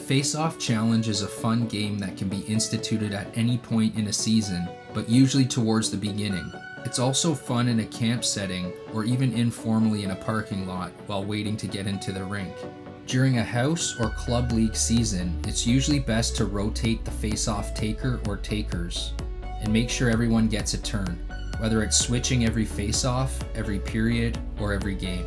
face-off challenge is a fun game that can be instituted at any point in a season, but usually towards the beginning. It's also fun in a camp setting or even informally in a parking lot while waiting to get into the rink. During a house or club league season, it's usually best to rotate the face-off taker or takers and make sure everyone gets a turn, whether it's switching every face-off, every period, or every game.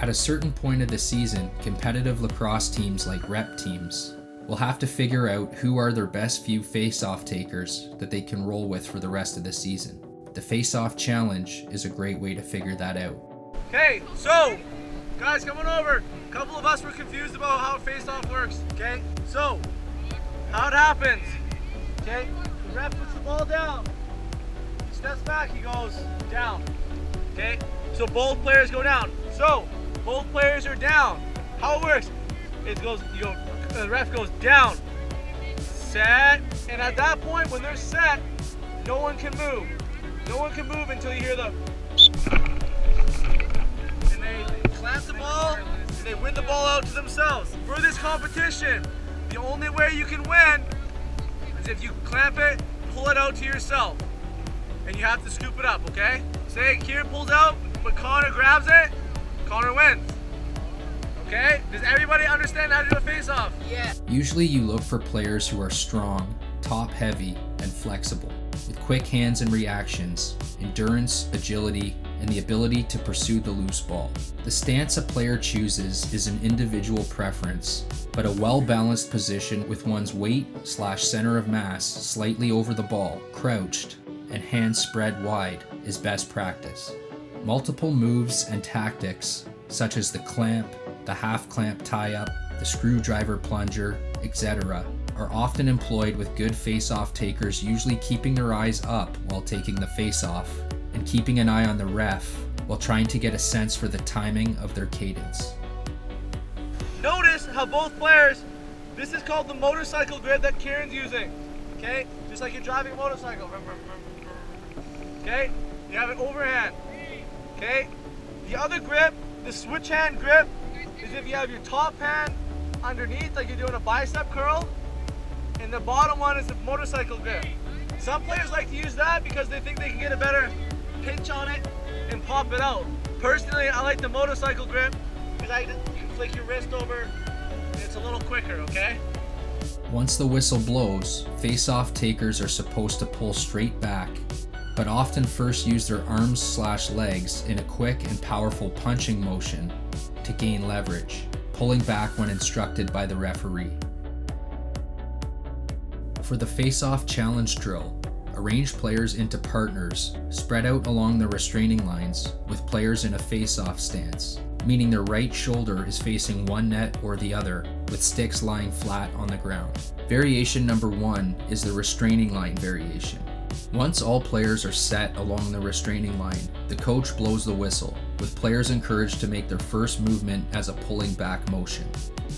At a certain point of the season, competitive lacrosse teams like rep teams will have to figure out who are their best few face-off takers that they can roll with for the rest of the season. The face-off challenge is a great way to figure that out. Okay, so guys, come on over. A couple of us were confused about how face-off works. Okay, so how it happens. Okay, the ref puts the ball down. He steps back, he goes down. Okay, so both players go down. So both players are down. How it works? It goes. The ref goes down, set, and at that point, when they're set, no one can move. No one can move until you hear the. And they clamp the ball, and they win the ball out to themselves. For this competition, the only way you can win is if you clamp it, pull it out to yourself, and you have to scoop it up. Okay? Say Kieran pulls out, but Connor grabs it. Connor wins. Okay? Does everybody understand how to do a face-off? Yeah. Usually you look for players who are strong, top-heavy, and flexible, with quick hands and reactions, endurance, agility, and the ability to pursue the loose ball. The stance a player chooses is an individual preference, but a well-balanced position with one's weight/center of mass slightly over the ball, crouched, and hands spread wide is best practice. Multiple moves and tactics, such as the clamp, the half clamp tie-up, the screwdriver plunger, etc., are often employed with good face-off takers usually keeping their eyes up while taking the face-off and keeping an eye on the ref while trying to get a sense for the timing of their cadence. Notice how both players, this is called the motorcycle grip that Kieran's using. Okay? Just like you're driving a motorcycle. Okay? You have it overhand. Okay? The other grip, the switch hand grip, is if you have your top hand underneath, like you're doing a bicep curl, and the bottom one is the motorcycle grip. Some players like to use that because they think they can get a better pinch on it and pop it out. Personally, I like the motorcycle grip because you can flick your wrist over and it's a little quicker, okay? Once the whistle blows, face-off takers are supposed to pull straight back, but often first use their arms/legs in a quick and powerful punching motion to gain leverage, pulling back when instructed by the referee. For the face-off challenge drill, arrange players into partners spread out along the restraining lines with players in a face-off stance, meaning their right shoulder is facing one net or the other, with sticks lying flat on the ground. Variation number 1 is the restraining line variation. Once all players are set along the restraining line, the coach blows the whistle, with players encouraged to make their first movement as a pulling back motion.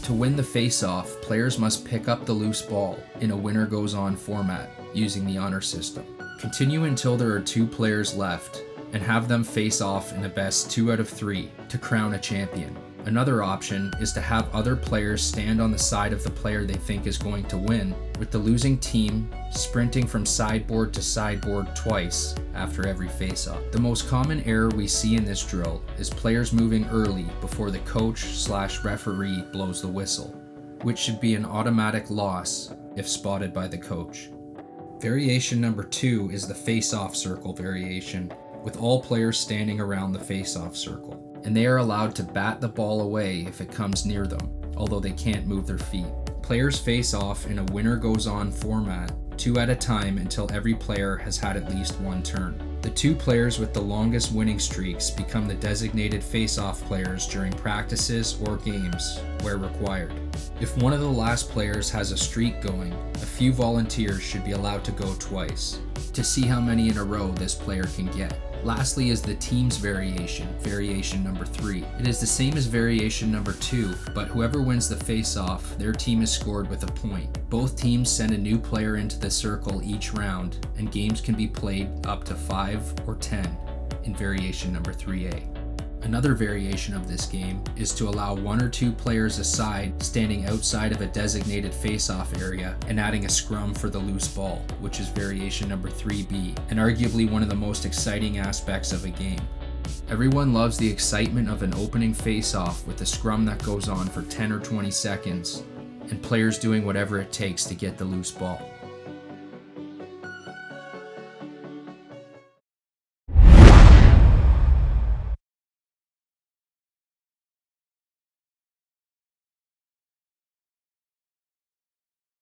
To win the face-off, players must pick up the loose ball in a winner-goes-on format using the honor system. Continue until there are 2 players left and have them face off in a best 2 out of 3 to crown a champion. Another option is to have other players stand on the side of the player they think is going to win, with the losing team sprinting from sideboard to sideboard twice after every face-off. The most common error we see in this drill is players moving early before the coach/referee blows the whistle, which should be an automatic loss if spotted by the coach. Variation number 2 is the face-off circle variation, with all players standing around the face-off circle, and they are allowed to bat the ball away if it comes near them, although they can't move their feet. Players face off in a winner-goes-on format, 2 at a time until every player has had at least 1 turn. The 2 players with the longest winning streaks become the designated face-off players during practices or games where required. If one of the last players has a streak going, a few volunteers should be allowed to go twice, to see how many in a row this player can get. Lastly is the team's variation, variation number 3. It is the same as variation number 2, but whoever wins the face-off, their team is scored with a point. Both teams send a new player into the circle each round, and games can be played up to 5 or 10 in variation number 3A. Another variation of this game is to allow 1 or 2 players aside standing outside of a designated face-off area and adding a scrum for the loose ball, which is variation number 3B, and arguably one of the most exciting aspects of a game. Everyone loves the excitement of an opening face-off with a scrum that goes on for 10 or 20 seconds, and players doing whatever it takes to get the loose ball.